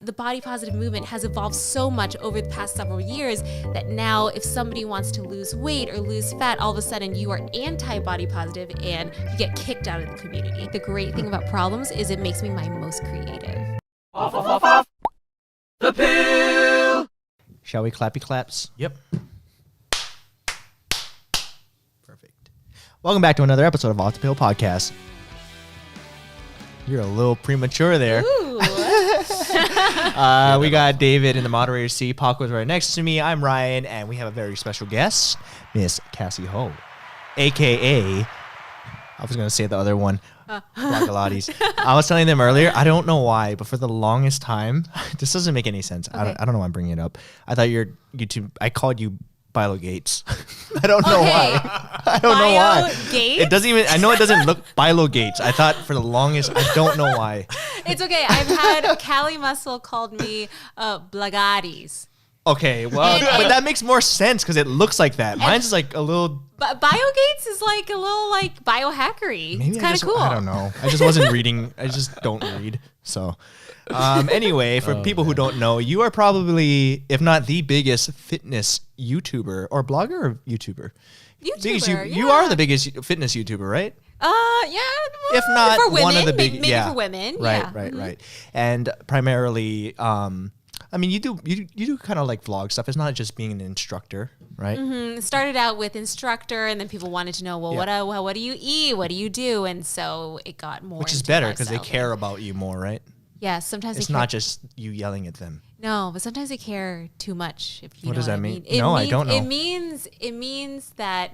the body positive movement has evolved so much over the past several years that now if somebody wants to lose weight or lose fat, all of a sudden you are anti-body positive and you get kicked out of the community. The great thing about problems is it makes me my most creative. Off. The pill! Shall we clappy claps? Yep. Perfect. Welcome back to another episode of Off the Pill Podcast. You're a little premature there. Ooh. We got David in the moderator seat. Paco's right next to me. I'm Ryan, and we have a very special guest, Miss Cassie Ho, a.k.a. I was going to say the other one, Brocolates. I was telling them earlier, I don't know why, but for the longest time, this doesn't make any sense. Okay. I don't know why I'm bringing it up. I thought I called you Bilo Gates. I don't know why. I don't know why. Gates? It doesn't even, I know it doesn't look Bilo Gates. I thought for the longest, I don't know why. It's okay. I've had Callie Muscle called me Blagatis. Okay, well, but that makes more sense because it looks like that. Mine's just like a little. But BioGates is like a little like biohackery. Maybe it's kind of cool. I don't know. I just wasn't reading. I just don't read. So, anyway, for people who don't know, you are probably, if not the biggest fitness YouTuber or blogger or YouTuber. You are the biggest fitness YouTuber, right? Yeah. If not for women, one of the big, maybe for women. Right, yeah. right. And primarily, I mean, you do kind of like vlog stuff. It's not just being an instructor, right? Mm-hmm. Started out with instructor, and then people wanted to know, well, what do you eat? What do you do? And so it got more. Which is better because they care about you more, right? Yeah, sometimes it's not just you yelling at them. No, but sometimes they care too much. If you what know does that what mean? I mean. I don't know. It means that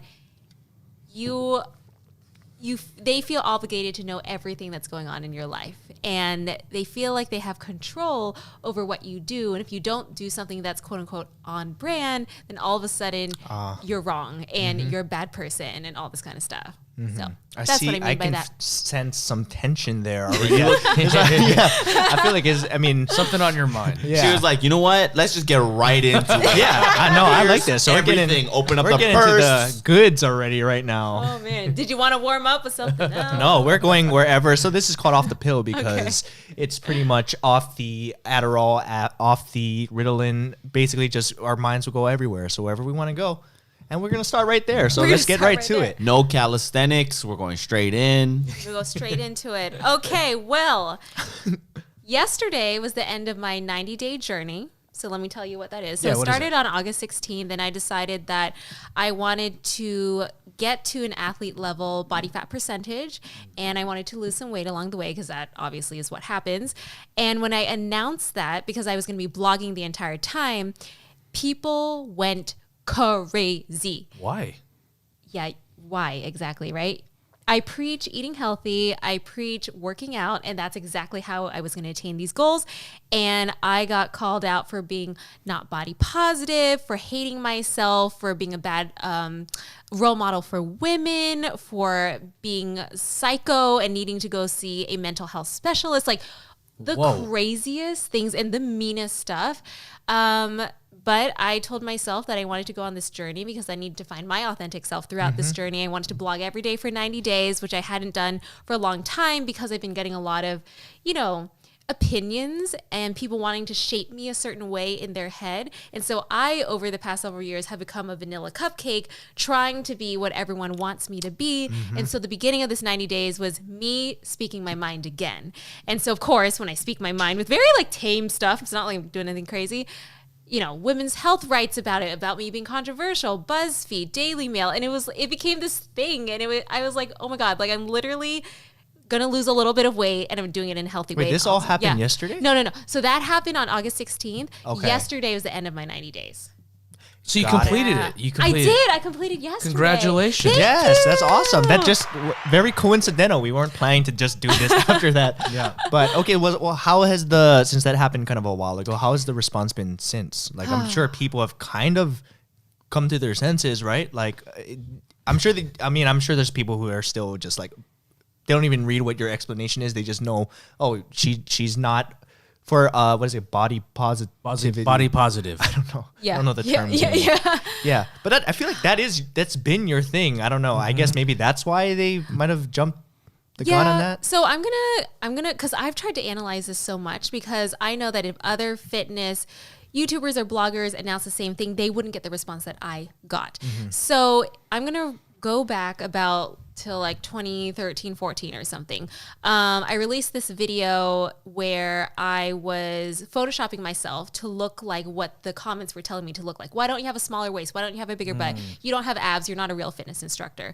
they feel obligated to know everything that's going on in your life, and they feel like they have control over what you do. And if you don't do something that's quote unquote on brand, then all of a sudden you're wrong and you're a bad person and all this kind of stuff. So that's what I mean by that. I can sense some tension there already. I feel like something on your mind. Yeah. She was like, you know what? Let's just get right into it. Yeah, I know. I like this. So everything. Open up the purse. Into the goods already right now. Oh man, did you want to warm up with something? No, we're going wherever. So this is called Off the Pill because it's pretty much off the Adderall, off the Ritalin. Basically, just our minds will go everywhere. So wherever we want to go. And we're going to start right there. So let's get right to it. No calisthenics. We're going straight in. We'll go straight into it. Okay, well, yesterday was the end of my 90-day journey. So let me tell you what that is. So it started on August 16th, and I decided that I wanted to get to an athlete level body fat percentage, and I wanted to lose some weight along the way because that obviously is what happens. And when I announced that, because I was going to be blogging the entire time, people went crazy. Why? Yeah, why exactly, right? I preach eating healthy, I preach working out, and that's exactly how I was going to attain these goals. And I got called out for being not body positive, for hating myself, for being a bad role model for women, for being psycho and needing to go see a mental health specialist, like the craziest things and the meanest stuff. But I told myself that I wanted to go on this journey because I needed to find my authentic self throughout this journey. I wanted to blog every day for 90 days, which I hadn't done for a long time because I've been getting a lot of, opinions and people wanting to shape me a certain way in their head. And so I, over the past several years, have become a vanilla cupcake trying to be what everyone wants me to be. And so the beginning of this 90 days was me speaking my mind again. And so, of course, when I speak my mind with very tame stuff, it's not like I'm doing anything crazy. Women's health writes about me being controversial, BuzzFeed, Daily Mail. And it became this thing. And I was like, oh my God, I'm literally going to lose a little bit of weight and I'm doing it in a healthy way. Wait, this all happened yesterday? No. So that happened on August 16th. Okay. Yesterday was the end of my 90 days. So you completed it. I did. I completed yesterday. Congratulations. Thank you. That's awesome. That just very coincidental. We weren't planning to just do this after that. Yeah. But okay, how has since that happened kind of a while ago, how has the response been since? I'm sure people have kind of come to their senses, right? I'm sure there's people who are still just they don't even read what your explanation is. They just know, she's not for what is it? Body positive. Body positive. I don't know. Yeah. I don't know the terms. Yeah. But I feel like that's been your thing. I don't know. I guess maybe that's why they might have jumped the gun on that? So I'm gonna, because I've tried to analyze this so much, because I know that if other fitness YouTubers or bloggers announce the same thing, they wouldn't get the response that I got. So I'm gonna go back about till like 2013, 14 or something. I released this video where I was photoshopping myself to look like what the comments were telling me to look like. Why don't you have a smaller waist? Why don't you have a bigger butt? You don't have abs. You're not a real fitness instructor.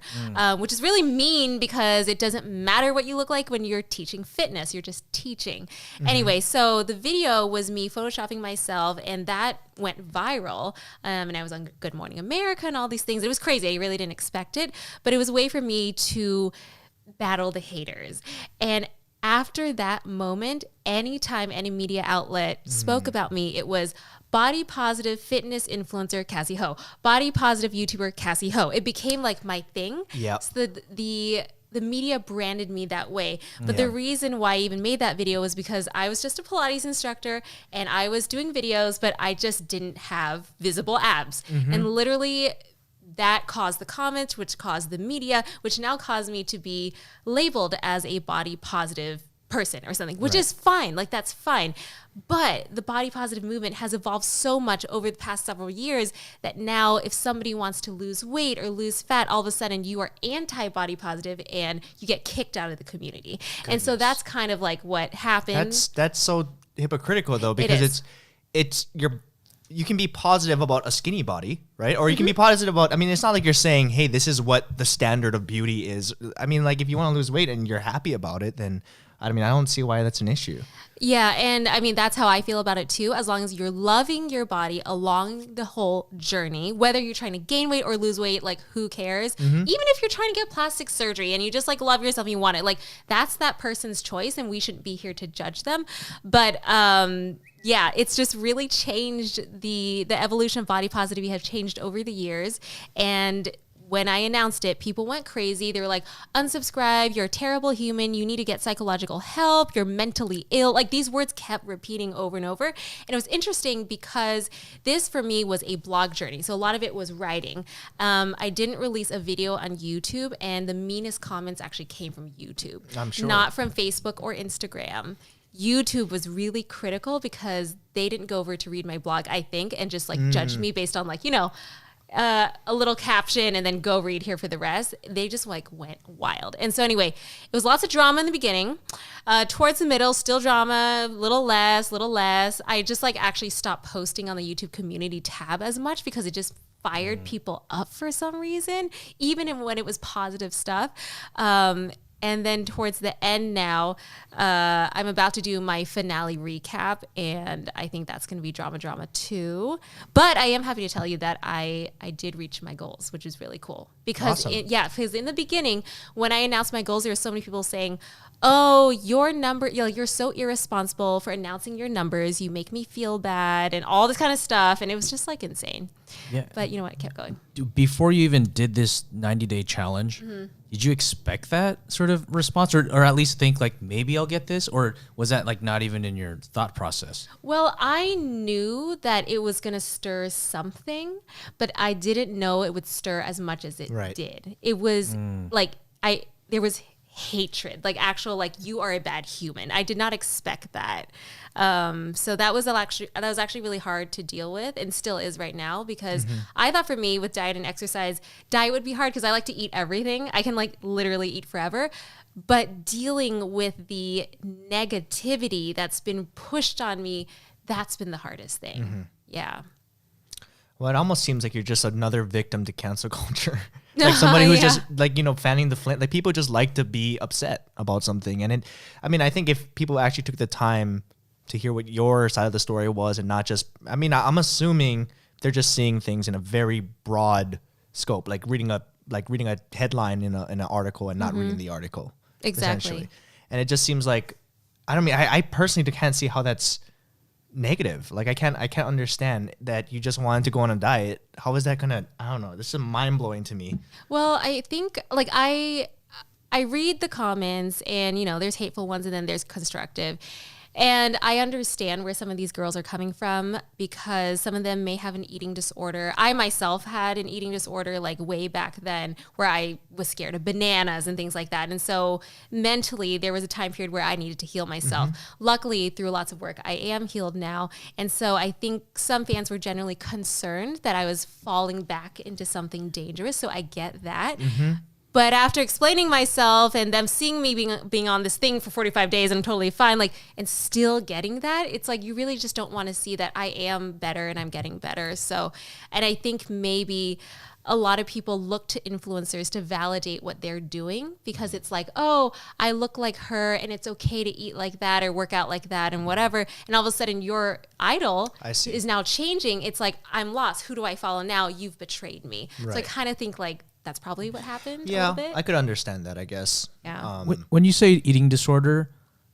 Which is really mean, because it doesn't matter what you look like when you're teaching fitness. You're just teaching. Anyway, so the video was me photoshopping myself, and that went viral. And I was on Good Morning America and all these things. It was crazy. I really didn't expect it, but it was a way for me to battle the haters. And after that moment, anytime any media outlet spoke about me, it was body positive fitness influencer Cassie Ho, body positive YouTuber Cassie Ho. It became like my thing. Yeah. So the media branded me that way. But the reason why I even made that video was because I was just a Pilates instructor and I was doing videos, but I just didn't have visible abs. And literally that caused the comments, which caused the media, which now caused me to be labeled as a body positive person or something, which is fine. Like, that's fine. But the body positive movement has evolved so much over the past several years that now if somebody wants to lose weight or lose fat, all of a sudden you are anti-body positive and you get kicked out of the community. And so that's kind of like what happened. That's so hypocritical though, because you can be positive about a skinny body, right? Or you can be positive about, I mean, it's not like you're saying, hey, this is what the standard of beauty is. I mean, like, if you want to lose weight and you're happy about it, then I mean, I don't see why that's an issue. Yeah, and I mean, that's how I feel about it too. As long as you're loving your body along the whole journey, whether you're trying to gain weight or lose weight, like, who cares? Even if you're trying to get plastic surgery and you just like love yourself and you want it, like, that's that person's choice and we shouldn't be here to judge them. But yeah, it's just really changed. The evolution of body positivity have changed over the years. And when I announced it, people went crazy. They were like, unsubscribe, you're a terrible human, you need to get psychological help, you're mentally ill. Like, these words kept repeating over and over. And it was interesting because this for me was a blog journey. So a lot of it was writing. I didn't release a video on YouTube, and the meanest comments actually came from YouTube. I'm sure. Not from Facebook or Instagram. YouTube was really critical because they didn't go over to read my blog, I think, and just like judged me based on, like, you know, a little caption and then go read here for the rest. They just like went wild. And so anyway, it was lots of drama in the beginning. Towards the middle, still drama, little less. I just like actually stopped posting on the YouTube community tab as much because it just fired people up for some reason, even when it was positive stuff. And then towards the end now, I'm about to do my finale recap, and I think that's going to be drama too. But I am happy to tell you that I did reach my goals, which is really cool. Because, Awesome. because in the beginning, when I announced my goals, there were so many people saying, oh, your number, you're so irresponsible for announcing your numbers. You make me feel bad and all this kind of stuff. And it was just like insane. Yeah. But you know what? It kept going. Before you even did this 90-day challenge, did you expect that sort of response, or at least think like, maybe I'll get this? Or was that like not even in your thought process? Well, I knew that it was going to stir something, but I didn't know it would stir as much as it did. It was like, there was hatred, like actual, like, you are a bad human. I did not expect that. So that was actually really hard to deal with, and still is right now, because I thought for me with diet and exercise, diet would be hard because I like to eat everything. I can like literally eat forever. But dealing with the negativity that's been pushed on me, that's been the hardest thing. Yeah. Well, it almost seems like you're just another victim to cancel culture. Like somebody who's just like, you know, fanning the flame. Like, people just like to be upset about something. And I think if people actually took the time to hear what your side of the story was, and not just, I'm assuming they're just seeing things in a very broad scope, like reading a headline in an article and not reading the article. Exactly. And it just seems like, I personally can't see how that's negative. Like, I can't understand that you just wanted to go on a diet. How is that gonna, I don't know, this is mind blowing to me. Well, I think like I read the comments, and you know, there's hateful ones and then there's constructive. And I understand where some of these girls are coming from because some of them may have an eating disorder. I myself had an eating disorder like way back then where I was scared of bananas and things like that. And so mentally there was a time period where I needed to heal myself. Luckily, through lots of work, I am healed now. And so I think some fans were generally concerned that I was falling back into something dangerous. So I get that. But after explaining myself and them seeing me being on this thing for 45 days and I'm totally fine, like, and still getting that, it's like you really just don't want to see that I am better and I'm getting better. So, and I think maybe a lot of people look to influencers to validate what they're doing because it's like, oh, I look like her and it's okay to eat like that or work out like that and whatever. And all of a sudden your idol is now changing. It's like, I'm lost. Who do I follow now? You've betrayed me. Right. So I kind of think like, that's probably what happened. Yeah, a little bit. I could understand that, I guess. Yeah. When you say eating disorder,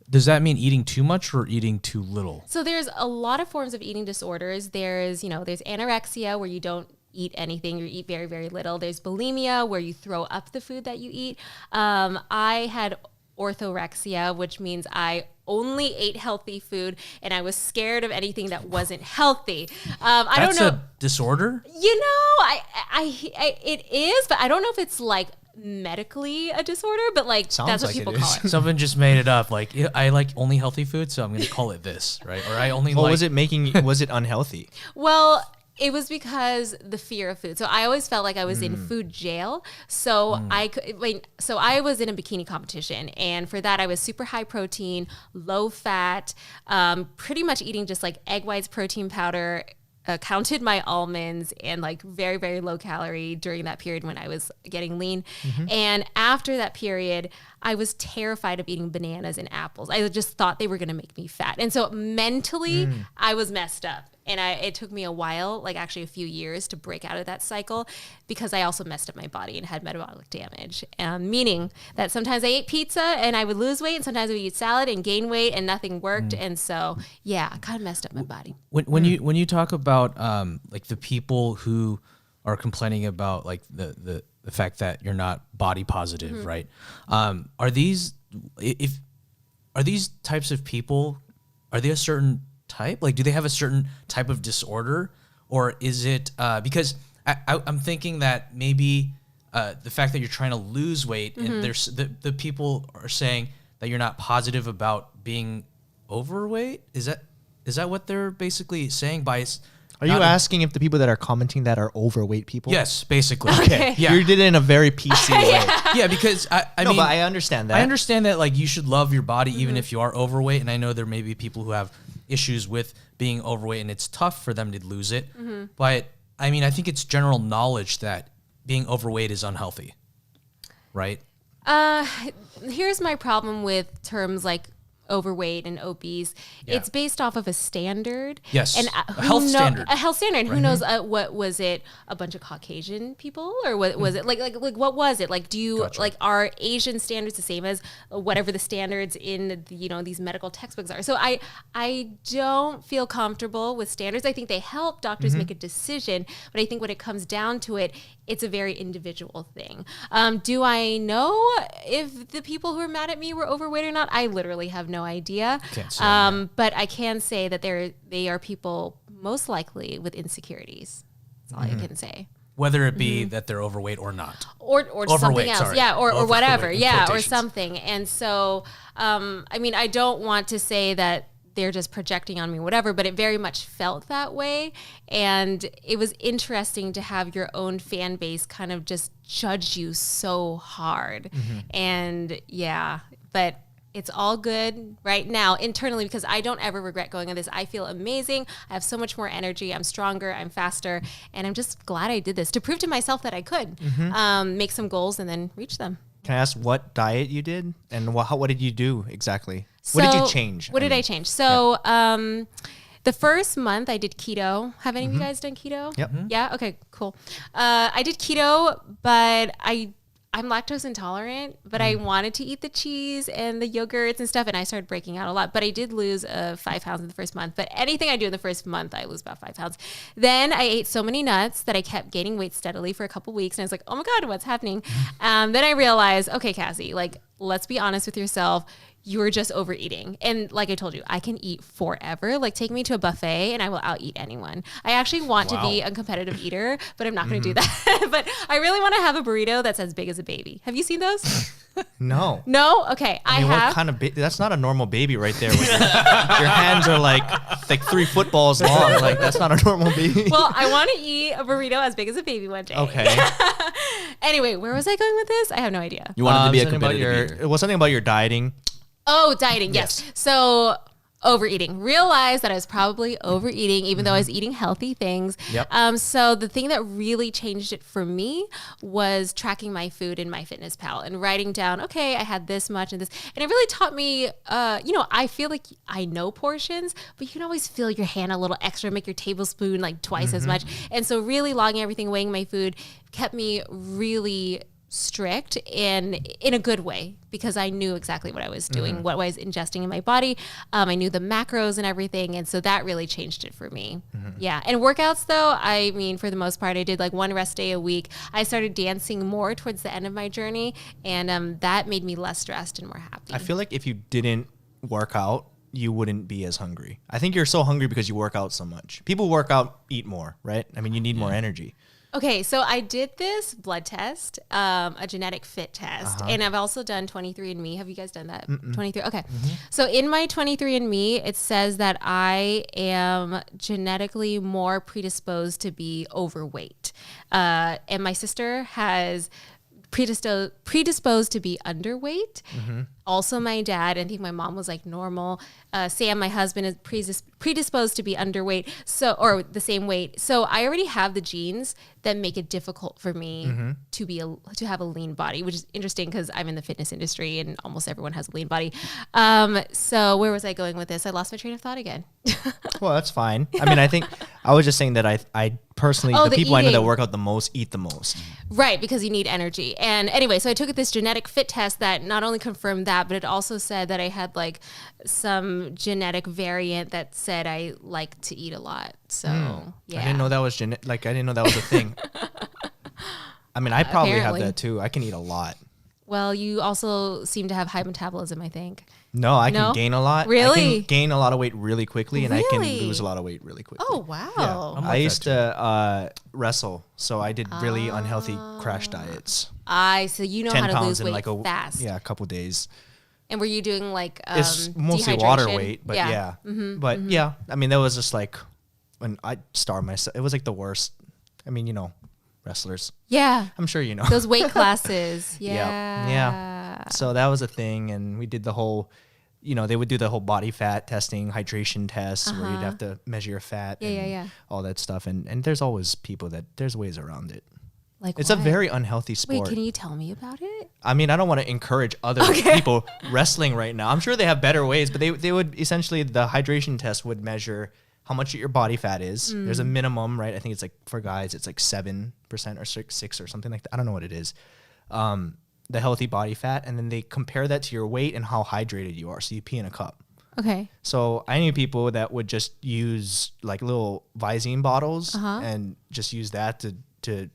does that mean eating too much or eating too little? So there's a lot of forms of eating disorders. There's anorexia where you don't eat anything, you eat very, very little. There's bulimia where you throw up the food that you eat. I had orthorexia, which means I only ate healthy food and I was scared of anything that wasn't healthy. I don't know. That's a disorder? You know, it is, but I don't know if it's like medically a disorder, but like Sounds that's what like people it call is. it. Someone just made it up. Like, I like only healthy food, so I'm going to call it this, right? Or I only What like... was it unhealthy? Well, it was because the fear of food. So I always felt like I was in food jail. So I was in a bikini competition, and for that I was super high protein, low fat, pretty much eating just like egg whites, protein powder, counted my almonds, and like very, very low calorie during that period when I was getting lean. And after that period, I was terrified of eating bananas and apples. I just thought they were going to make me fat. And so mentally I was messed up. And it took me a while, like actually a few years to break out of that cycle because I also messed up my body and had metabolic damage. Meaning that sometimes I ate pizza and I would lose weight, and sometimes I would eat salad and gain weight and nothing worked. And so, yeah, I kind of messed up my body. When you talk about like the people who are complaining about like the fact that you're not body positive, right? Are these types of people, are they a certain type? Like, do they have a certain type of disorder, or is it because I'm thinking that maybe the fact that you're trying to lose weight and there's the people are saying that you're not positive about being overweight. Is that what they're basically saying by? Are you asking if the people that are commenting that are overweight people? Yes, basically. Okay. Yeah. You did it in a very PC way. Yeah, because I mean, but I understand that. I understand that like you should love your body even if you are overweight, and I know there may be people who have issues with being overweight and it's tough for them to lose it. But I mean, I think it's general knowledge that being overweight is unhealthy, right? Here's my problem with terms like overweight and obese. Yeah. It's based off of a standard. Yes, and a health standard. A health standard. Who knows what was it? A bunch of Caucasian people, or what was it? Like what was it? Like, do you like, are Asian standards the same as whatever the standards in these medical textbooks are? So I don't feel comfortable with standards. I think they help doctors make a decision, but I think when it comes down to it, it's a very individual thing. Do I know if the people who are mad at me were overweight or not? I literally have no idea. Can't say, but I can say that they are people most likely with insecurities. That's all I can say. Whether it be that they're overweight or not. Or something else. Sorry. Yeah, or whatever. Overweight, in Yeah, or quotations. something. And so, I mean, I don't want to say that they're just projecting on me, whatever, but it very much felt that way. And it was interesting to have your own fan base kind of just judge you so hard. And yeah, but it's all good right now internally because I don't ever regret going on this. I feel amazing. I have so much more energy. I'm stronger. I'm faster. And I'm just glad I did this to prove to myself that I could make some goals and then reach them. Can I ask what diet you did and what did you do exactly? What did you change? What did I change? So the first month I did keto. Have any of you guys done keto? Yep. Yeah? Okay, cool. I did keto, but I'm lactose intolerant, but I wanted to eat the cheese and the yogurts and stuff, and I started breaking out a lot. But I did lose 5 pounds in the first month. But anything I do in the first month, I lose about 5 pounds. Then I ate so many nuts that I kept gaining weight steadily for a couple weeks, and I was like, oh my God, what's happening? Then I realized, okay, Cassie, like, let's be honest with yourself. You were just overeating. And like I told you, I can eat forever. Like take me to a buffet and I will out eat anyone. I actually want to be a competitive eater, but I'm not going to do that. But I really want to have a burrito that's as big as a baby. Have you seen those? No. No? Okay. I mean, have. what kind of that's not a normal baby right there. With your hands are like 3 footballs long. Like that's not a normal baby. Well, I want to eat a burrito as big as a baby one day. Okay. Anyway, where was I going with this? I have no idea. You wanted to be a something about competitive eater. It was something about your dieting. Oh, dieting. Yes. So overeating. Realized that I was probably overeating, even though I was eating healthy things. Yep. So the thing that really changed it for me was tracking my food in MyFitnessPal and writing down, okay, I had this much and this. And it really taught me, I feel like I know portions, but you can always feel your hand a little extra, make your tablespoon like twice as much. And so really logging everything, weighing my food kept me really strict and in a good way, because I knew exactly what I was doing, what I was ingesting in my body. I knew the macros and everything. And so that really changed it for me. Yeah. And workouts though, I mean, for the most part, I did like 1 rest day a week. I started dancing more towards the end of my journey. And that made me less stressed and more happy. I feel like if you didn't work out, you wouldn't be as hungry. I think you're so hungry because you work out so much. People work out, eat more, right? I mean, you need more energy. Okay, so I did this blood test, a genetic fit test, and I've also done 23andMe. Have you guys done that? 23. Okay. So in my 23andMe, it says that I am genetically more predisposed to be overweight. And my sister has predisposed to be underweight. Also my dad, I think my mom was like normal. Sam, my husband, is predisposed to be underweight, or the same weight. So I already have the genes that make it difficult for me to have a lean body, which is interesting because I'm in the fitness industry and almost everyone has a lean body. So where was I going with this? I lost my train of thought again. Well, that's fine. I mean, I think I was just saying that I personally, the people I know that work out the most eat the most. Right, because you need energy. And anyway, so I took this genetic fit test that not only confirmed that, but it also said that I had like some genetic variant that said I like to eat a lot. So yeah, I didn't know that was I didn't know that was a thing. I mean, I probably have that too. I can eat a lot. Well, you also seem to have high metabolism, I think. No, I can gain a lot. Really? I can gain a lot of weight really quickly, and I can lose a lot of weight really quickly. Oh, wow. Yeah. I used to wrestle, so I did really unhealthy crash diets. So you know how to lose weight fast. Yeah, a couple days. And were you doing like it's mostly water weight, but yeah. But yeah, I mean, that was just like when I starved myself. It was like the worst. I mean, you know, wrestlers. Yeah. I'm sure you know. Those weight classes. Yeah. So that was a thing, and we did the whole, they would do the whole body fat testing, hydration tests, where you'd have to measure your fat and all that stuff. And there's always there's ways around it. Like it's a very unhealthy sport. Wait, can you tell me about it? I mean, I don't want to encourage other people wrestling right now. I'm sure they have better ways, but they would essentially, the hydration test would measure how much your body fat is. There's a minimum, right? I think it's like for guys, it's like 7% or 6 or something like that. I don't know what it is. The healthy body fat. And then they compare that to your weight and how hydrated you are. So you pee in a cup. Okay. So I knew people that would just use like little Visine bottles and just use that to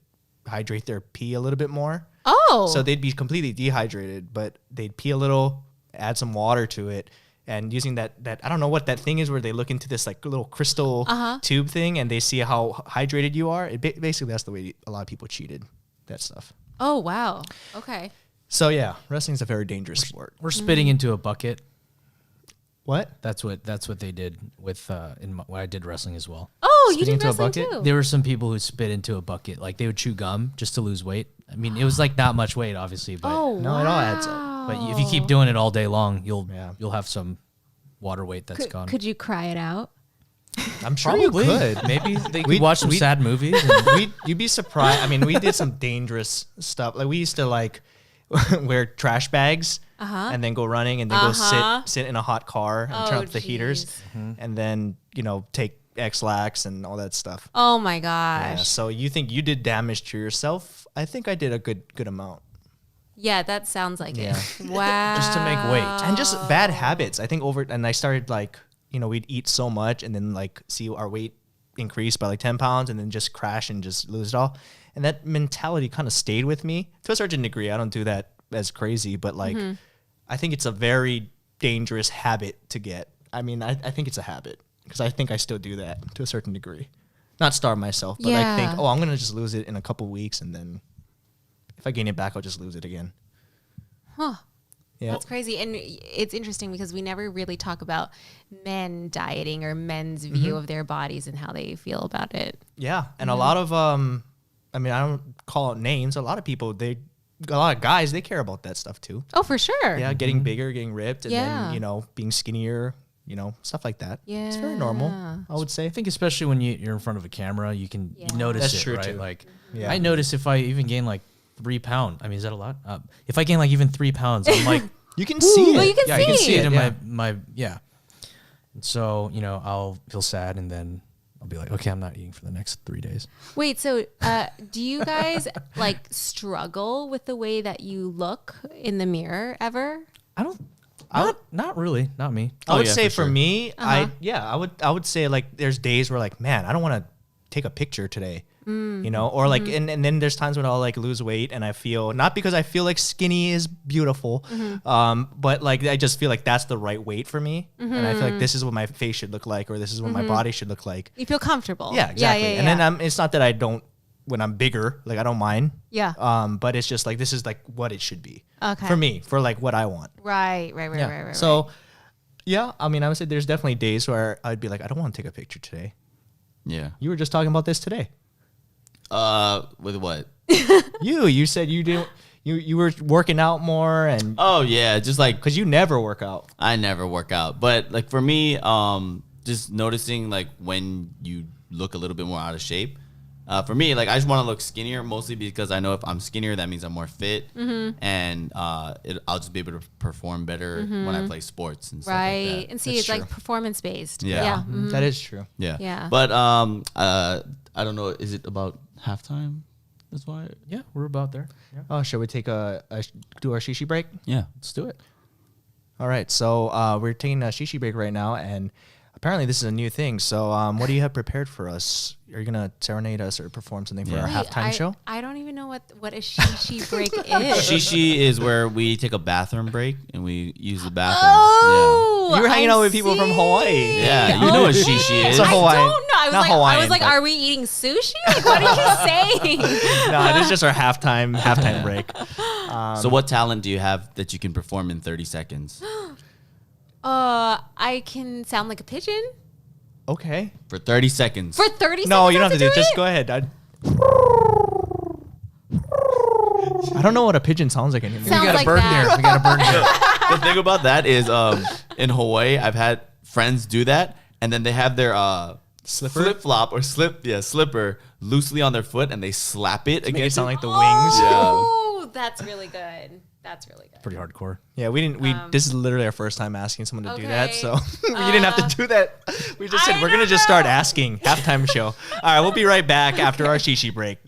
hydrate their pee a little bit more. Oh. So they'd be completely dehydrated, but they'd pee a little, add some water to it. And using that I don't know what that thing is where they look into this like little crystal tube thing and they see how hydrated you are. Basically, that's the way a lot of people cheated that stuff. Oh, wow. Okay. So yeah, wrestling is a very dangerous sport. We're spitting into a bucket. What? That's what they did with when I did wrestling as well. Oh, you Spitting did into a wrestling bucket? too. There were some people who spit into a bucket, like they would chew gum just to lose weight. I mean, it was like not much weight, obviously, but No, it all adds up. but if you keep doing it all day long, you'll have some water weight that's gone. Could you cry it out? I'm sure Probably. you could. Maybe they could watch some sad movies. And You'd be surprised. I mean, we did some dangerous stuff. Like we used to like wear trash bags and then go running and then go sit in a hot car and turn up the heaters and then, take X-Lax and all that stuff. Oh my Yeah, gosh. so you think you did damage to yourself? I think I did a good amount. Yeah, that sounds like Yeah. it. Wow. just to make weight. And just bad habits. I think and I started like, we'd eat so much and then like see our weight increase by like 10 pounds and then just crash and just lose it all. And that mentality kind of stayed with me to a certain degree. I don't do that as crazy, but like I think it's a very dangerous habit to get. I mean, I think it's a habit because I think I still do that to a certain degree. Not starve myself, but I think, I'm going to just lose it in a couple weeks, and then if I gain it back, I'll just lose it again. Huh. Yeah. That's crazy. And it's interesting because we never really talk about men dieting or men's view of their bodies and how they feel about it. Yeah. And a lot of, I mean, I don't call out names. A lot of people, a lot of guys, they care about that stuff too. Oh, for sure. Yeah. Getting bigger, getting ripped, and Yeah. then, you know, being skinnier, you know, stuff like that. Yeah. It's very normal, I would say. I think especially when you're in front of a camera, you notice That's it, true, right? too. Like, Yeah. I notice if I even gain like 3 pounds. I mean, is that a lot? If I gain like even 3 pounds, I'm like, You can see it. Well, you can yeah, see I can see it in Yeah. my yeah. And so, you know, I'll feel sad, and then I'll be like, okay, I'm not eating for the next 3 days. Wait, so do you guys like struggle with the way that you look in the mirror ever? Not really, not me. I would yeah, say for for sure. me, I would say like there's days where like, man, I don't want to take a picture today. You know, or like, and then there's times when I'll like lose weight and I feel, not because I feel like skinny is beautiful, but like I just feel like that's the right weight for me. And I feel like this is what my face should look like, or this is what my body should look like. You feel comfortable. Yeah, exactly. Yeah, And then it's not that I don't, when I'm bigger, like I don't mind. Yeah. But it's just like, this is like what it should be. Okay. For me, for like what I want. Right. So, yeah, I mean, I would say there's definitely days where I'd be like, I don't want to take a picture today. Yeah. You were just talking about this today. With what? You said you didn't. You were working out more, and Oh yeah, just like because you never work out. I never work out, but like for me, just noticing like when you look a little bit more out of shape. For me, like I just want to look skinnier, mostly because I know if I'm skinnier, that means I'm more fit, and I'll just be able to perform better when I play sports and stuff like Right. that. And see, That's it's true. like performance based. Yeah. That is true. Yeah. Yeah. But I don't know. Is it about halftime? That's why. Yeah, we're about there. Yeah. Oh, shall we take do our shishi break? Yeah. Let's do it. All right. So we're taking a shishi break right now, and apparently this is a new thing. So what do you have prepared for us? Are you gonna serenade us or perform something for Yeah. our Wait, halftime show? I don't even know what a shishi break is. Shishi is where we take a bathroom break and we use the bathroom. Oh, You were hanging I out with people from see. Hawaii. Yeah, you know what shishi is. So I Hawaiian. don't know. I was Not like, Hawaiian, but- are we eating sushi? Like, what are you saying? No, this is just our halftime break. So what talent do you have that you can perform in 30 seconds? I can sound like a pigeon Okay. For 30 seconds. for 30 seconds. No, you don't I have to do it. Just go ahead. I don't know what a pigeon sounds like anymore. Sounds We got like a bird that. here. We got a bird here. The thing about that is in Hawaii, I've had friends do that, and then they have their Slipper? flip-flop or slipper loosely on their foot, and they slap it Make it against sound like the wings. Oh, that's really good. That's really good. Pretty hardcore. Yeah, we didn't. This is literally our first time asking someone to do that, Okay. so we didn't have to do that. We just said I we're gonna don't just start know. asking halftime show. All right, we'll be right back after our shishi break.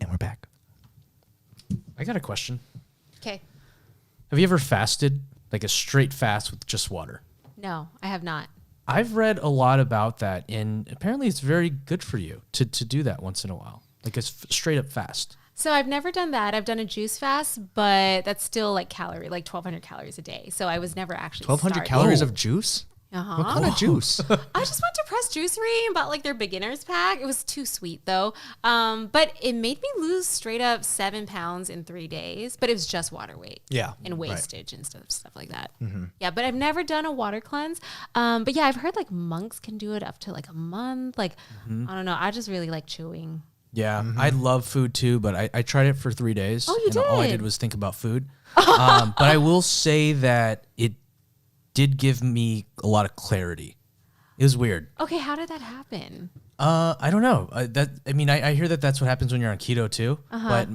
And we're back. I got a question. Okay. Have you ever fasted, like a straight fast with just water? No, I have not. I've read a lot about that, and apparently it's very good for you to do that once in a while, like a straight up fast. So I've never done that. I've done a juice fast, but that's still like 1,200 calories a day. So I was never actually 1,200 starving. calories of juice. Uh-huh. What kind of juice? I just went to Press Juicery and bought like their beginner's pack. It was too sweet though. But it made me lose straight up 7 pounds in 3 days. But it was just water weight. Yeah, And right. wastage and stuff like that. Yeah, but I've never done a water cleanse. But yeah, I've heard like monks can do it up to like a month. Like, I don't know. I just really like chewing. Yeah, I love food too, but I tried it for 3 days. Oh, you and all I did? did was think about food. But I will say that it did give me a lot of clarity. It was weird. Okay, how did that happen? I don't know. I hear that that's what happens when you're on keto too. But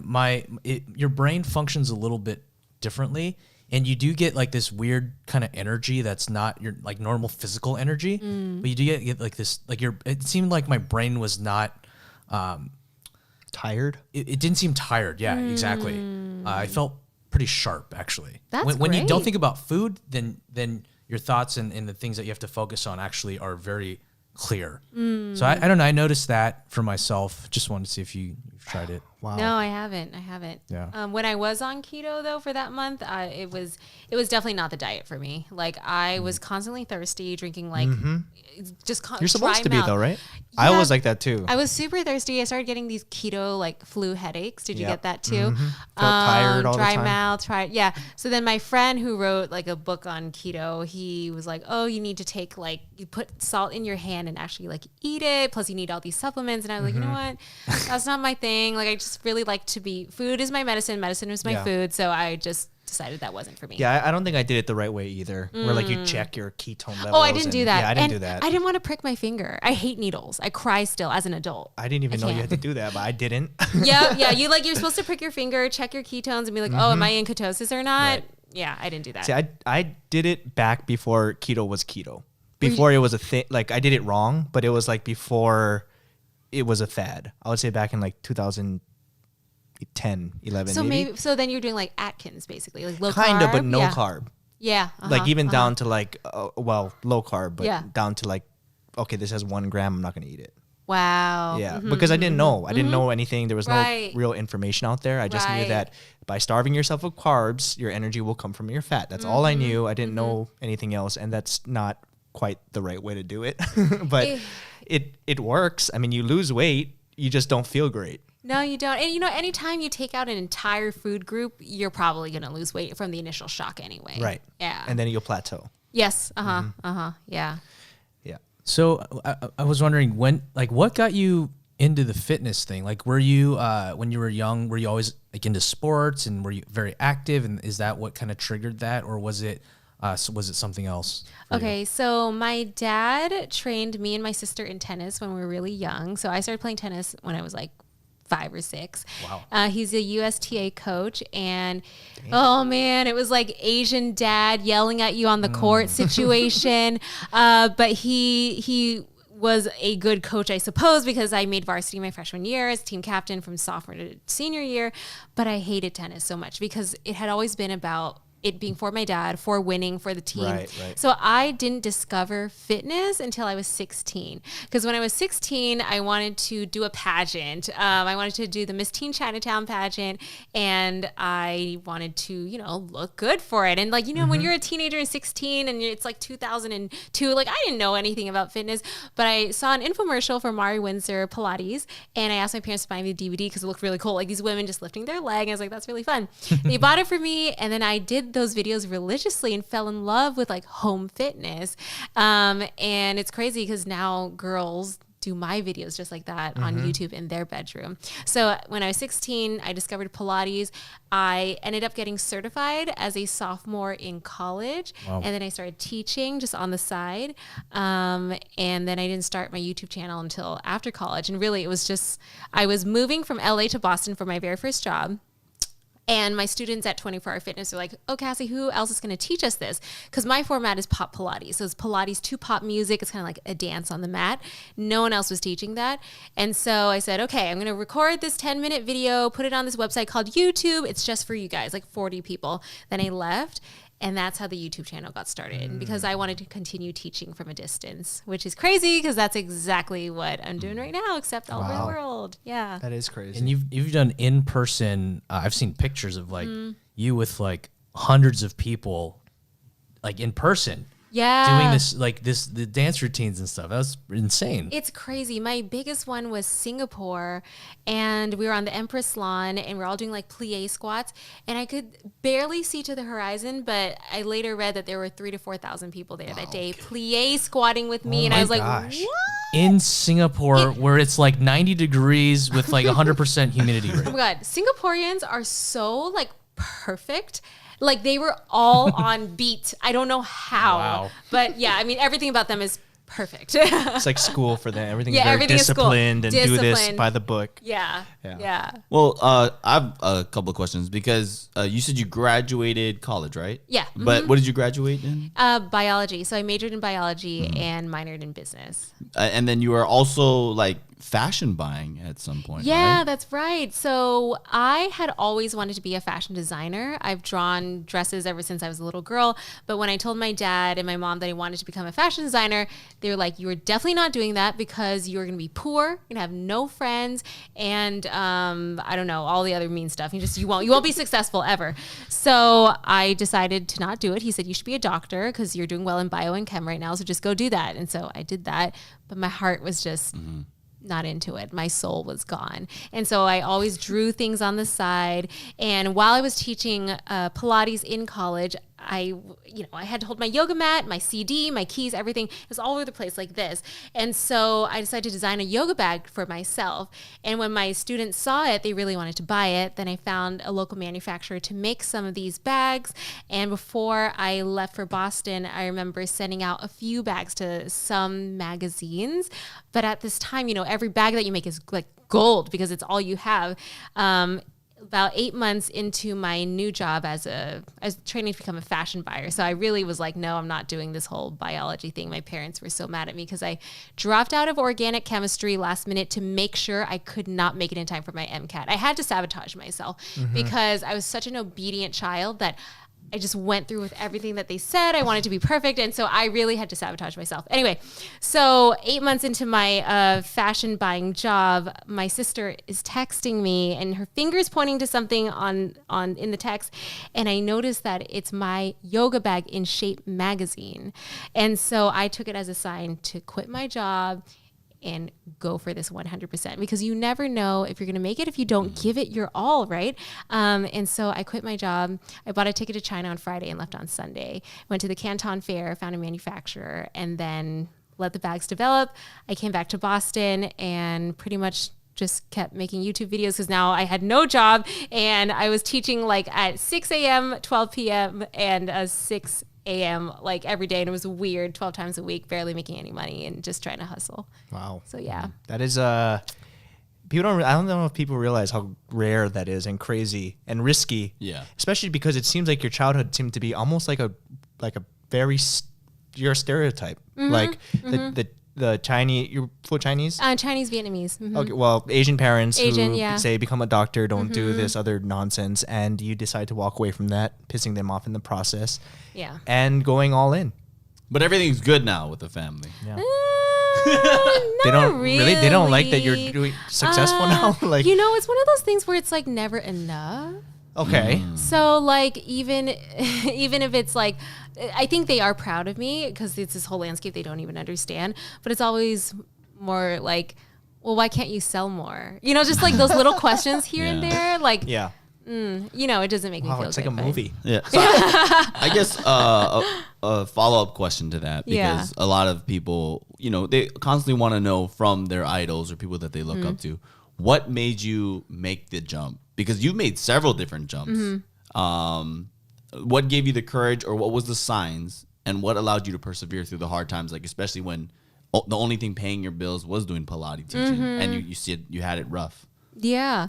your brain functions a little bit differently, and you do get like this weird kind of energy that's not your like normal physical energy. But you do get like this like it seemed like my brain was not. Tired. It didn't seem tired. Yeah, exactly. I felt pretty sharp actually. That's when you don't great. think about food, then your thoughts and the things that you have to focus on actually are very clear. So I don't know. I noticed that for myself. Just wanted to see if you've tried it. Wow. No, I haven't. Yeah. When I was on keto though for that month, it was definitely not the diet for me. Like I was constantly thirsty, drinking like just You're supposed dry to be mouth. though, right? I Yeah. was like that too. I was super thirsty. I started getting these keto like flu headaches. Did you Yep. get that too? Felt tired all the dry time. mouth, yeah. So then my friend who wrote like a book on keto, he was like, "Oh, you need to take like you put salt in your hand and actually like eat it. Plus you need all these supplements." And I was like, "You know what? That's not my thing. Like I just really like to be food is my medicine. Medicine is my Yeah. food." So I just decided that wasn't for me. Yeah, I don't think I did it the right way either. Where like you check your ketone levels. Oh, I didn't do that. Yeah, I didn't And do that. I didn't want to prick my finger. I hate needles. I cry still as an adult. I didn't even know you can't. had to do that, but I didn't. Yeah. You're supposed to prick your finger, check your ketones, and be like, "Oh, am I in ketosis or not?" Right. Yeah, I didn't do that. See, I did it back before keto was keto. Before it was a thing. Like I did it wrong, but it was like before it was a fad. I would say back in like 2010, 11 So maybe. so then you're doing like Atkins basically, like low Kind of, carb. but no yeah. carb. Yeah. Like even down to like, low carb, but Yeah. down to like, okay, this has 1 gram. I'm not going to eat it. Wow. Yeah, because I didn't know. I didn't know anything. There was Right. no real information out there. I just knew Right. that by starving yourself of carbs, your energy will come from your fat. That's all I knew. I didn't know anything else, and that's not quite the right way to do it. But it works. I mean, you lose weight, you just don't feel great. No, you don't. And you know, anytime you take out an entire food group, you're probably going to lose weight from the initial shock anyway. Right. Yeah. And then you'll plateau. Yes. Yeah. Yeah. So I was wondering what got you into the fitness thing? Like, were you when you were young, were you always like into sports and were you very active? And is that what kind of triggered that, or was it something else? for you? Okay, so my dad trained me and my sister in tennis when we were really young. So I started playing tennis when I was like 5 or 6. Wow. He's a USTA coach, and oh man, it was like Asian dad yelling at you on the court situation. But he was a good coach, I suppose, because I made varsity my freshman year as team captain from sophomore to senior year. But I hated tennis so much because it had always been about it being for my dad, for winning, for the team. Right. So I didn't discover fitness until I was 16. Because when I was 16, I wanted to do a pageant. I wanted to do the Miss Teen Chinatown pageant, and I wanted to, look good for it. And like, when you're a teenager and 16 and it's like 2002, like I didn't know anything about fitness, but I saw an infomercial for Mari Windsor Pilates, and I asked my parents to buy me the DVD because it looked really cool. Like these women just lifting their leg. And I was like, that's really fun. They bought it for me, and then I did those videos religiously and fell in love with like home fitness. And it's crazy because now girls do my videos just like that on YouTube in their bedroom. So when I was 16, I discovered Pilates. I ended up getting certified as a sophomore in college. Wow. And then I started teaching just on the side. And then I didn't start my YouTube channel until after college. And really it was just, I was moving from LA to Boston for my very first job. And my students at 24 Hour Fitness are like, "Oh, Cassie, who else is going to teach us this?" Because my format is pop Pilates. So it's Pilates to pop music. It's kind of like a dance on the mat. No one else was teaching that. And so I said, okay, I'm going to record this 10-minute video, put it on this website called YouTube. It's just for you guys, like 40 people. Then I left. And that's how the YouTube channel got started because I wanted to continue teaching from a distance, which is crazy because that's exactly what I'm doing right now, except all over the world. Yeah. That is crazy. And you've done in person. I've seen pictures of like you with like hundreds of people, like in person, Yeah. doing the dance routines and stuff. That was insane. It's crazy. My biggest one was Singapore, and we were on the Empress Lawn, and we're all doing like plie squats, and I could barely see to the horizon, but I later read that there were 3,000 to 4,000 people there that day plie squatting with me, and I was like, gosh. what? In Singapore, where it's like 90 degrees with like 100% humidity rate. Oh my God. Singaporeans are so like perfect. Like they were all on beat. I don't know how, Wow. but yeah, I mean, everything about them is perfect. It's like school for them. Everything's Yeah, very everything is school. disciplined and do this Disciplined. by the book. Yeah. Yeah. Yeah. Well, I have a couple of questions because you said you graduated college, right? Yeah. But what did you graduate in? Biology. So I majored in biology and minored in business. And then you were also like fashion buying at some point. Yeah, right? that's right. So I had always wanted to be a fashion designer. I've drawn dresses ever since I was a little girl. But when I told my dad and my mom that I wanted to become a fashion designer, they were like, you are definitely not doing that because you're going to be poor, you're going to have no friends, and I don't know, all the other mean stuff. You won't be successful ever. So I decided to not do it. He said, you should be a doctor because you're doing well in bio and chem right now. So just go do that. And so I did that. But my heart was just not into it. My soul was gone. And so I always drew things on the side. And while I was teaching Pilates in college, I had to hold my yoga mat, my CD, my keys, everything. It was all over the place like this. And so I decided to design a yoga bag for myself. And when my students saw it, they really wanted to buy it. Then I found a local manufacturer to make some of these bags. And before I left for Boston, I remember sending out a few bags to some magazines. But at this time, every bag that you make is like gold because it's all you have. About 8 months into my new job as training to become a fashion buyer. So I really was like, no, I'm not doing this whole biology thing. My parents were so mad at me because I dropped out of organic chemistry last minute to make sure I could not make it in time for my MCAT. I had to sabotage myself because I was such an obedient child that I just went through with everything that they said. I wanted to be perfect. And so I really had to sabotage myself. Anyway, so 8 months into my fashion buying job, my sister is texting me and her finger's pointing to something on in the text. And I noticed that it's my yoga bag in Shape magazine. And so I took it as a sign to quit my job and go for this 100% because you never know if you're going to make it if you don't give it your all, right? And so I quit my job. I bought a ticket to China on Friday and left on Sunday. Went to the Canton Fair, found a manufacturer, and then let the bags develop. I came back to Boston and pretty much just kept making YouTube videos because now I had no job and I was teaching like at 6 a.m., 12 p.m., and 6 a.m. like every day, and it was weird, 12 times a week, barely making any money and just trying to hustle. Wow. So yeah. That is people don't. I don't know if people realize how rare that is and crazy and risky. Yeah. Especially because it seems like your childhood seemed to be almost like a very you're a stereotype. Like the Chinese, you're full Chinese? Chinese, Vietnamese. Okay, well, Asian parents who yeah. say become a doctor, don't do this other nonsense, and you decide to walk away from that, pissing them off in the process. Yeah. And going all in. But everything's good now with the family. Yeah. They don't really. They don't like that you're doing successful now. Like, it's one of those things where it's like never enough. okay. So like even if it's like, I think they are proud of me because it's this whole landscape they don't even understand. But it's always more like, well, why can't you sell more? Just like those little questions here and there. Like, Yeah. it doesn't make me feel It's good. like a movie. Yeah. So I guess a follow-up question to that, because a lot of people, they constantly want to know from their idols or people that they look up to, what made you make the jump? Because you made several different jumps. What gave you the courage, or what was the signs, and what allowed you to persevere through the hard times, like especially when the only thing paying your bills was doing Pilates teaching, and you said you had it rough? Yeah.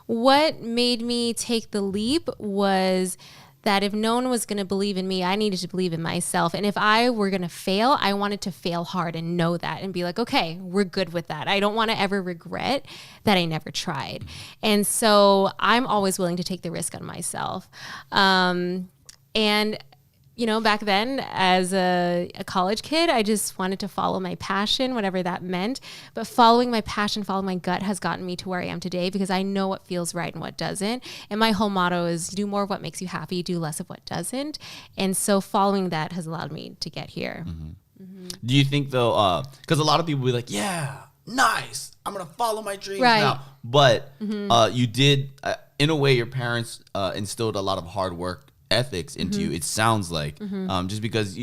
What made me take the leap was that if no one was going to believe in me, I needed to believe in myself. And if I were going to fail, I wanted to fail hard and know that and be like, okay, we're good with that. I don't want to ever regret that I never tried. And so I'm always willing to take the risk on myself. And back then as a college kid, I just wanted to follow my passion, whatever that meant. But following my passion, following my gut has gotten me to where I am today because I know what feels right and what doesn't. And my whole motto is do more of what makes you happy, do less of what doesn't. And so following that has allowed me to get here. Do you think though, because a lot of people be like, yeah, nice, I'm going to follow my dreams now. But you did, in a way, your parents instilled a lot of hard work ethics into you, it sounds like, just because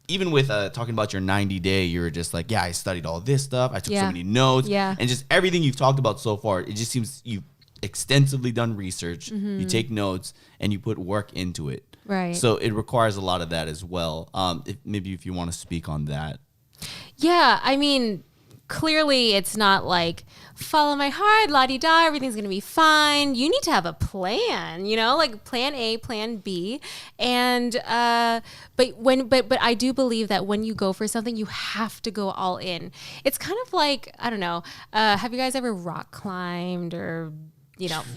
even with talking about your 90-day, you were just like, yeah, I studied all this stuff, I took so many notes, and just everything you've talked about so far, it just seems you've extensively done research, you take notes, and you put work into it. Right. So it requires a lot of that as well. If you want to speak on that. Yeah, I mean, clearly it's not like follow my heart, la-di-da, everything's going to be fine. You need to have a plan, like plan A, plan B. And, but I do believe that when you go for something, you have to go all in. It's kind of like, I don't know, have you guys ever rock climbed or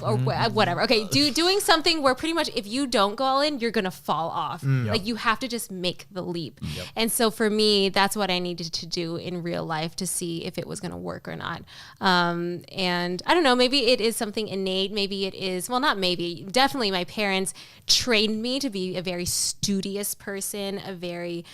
or whatever. Okay, doing something where pretty much if you don't go all in, you're gonna fall off. Like you have to just make the leap. And so for me, that's what I needed to do in real life to see if it was gonna work or not. And I don't know, maybe it is something innate. Maybe it is, well, not maybe, definitely my parents trained me to be a very studious person, a very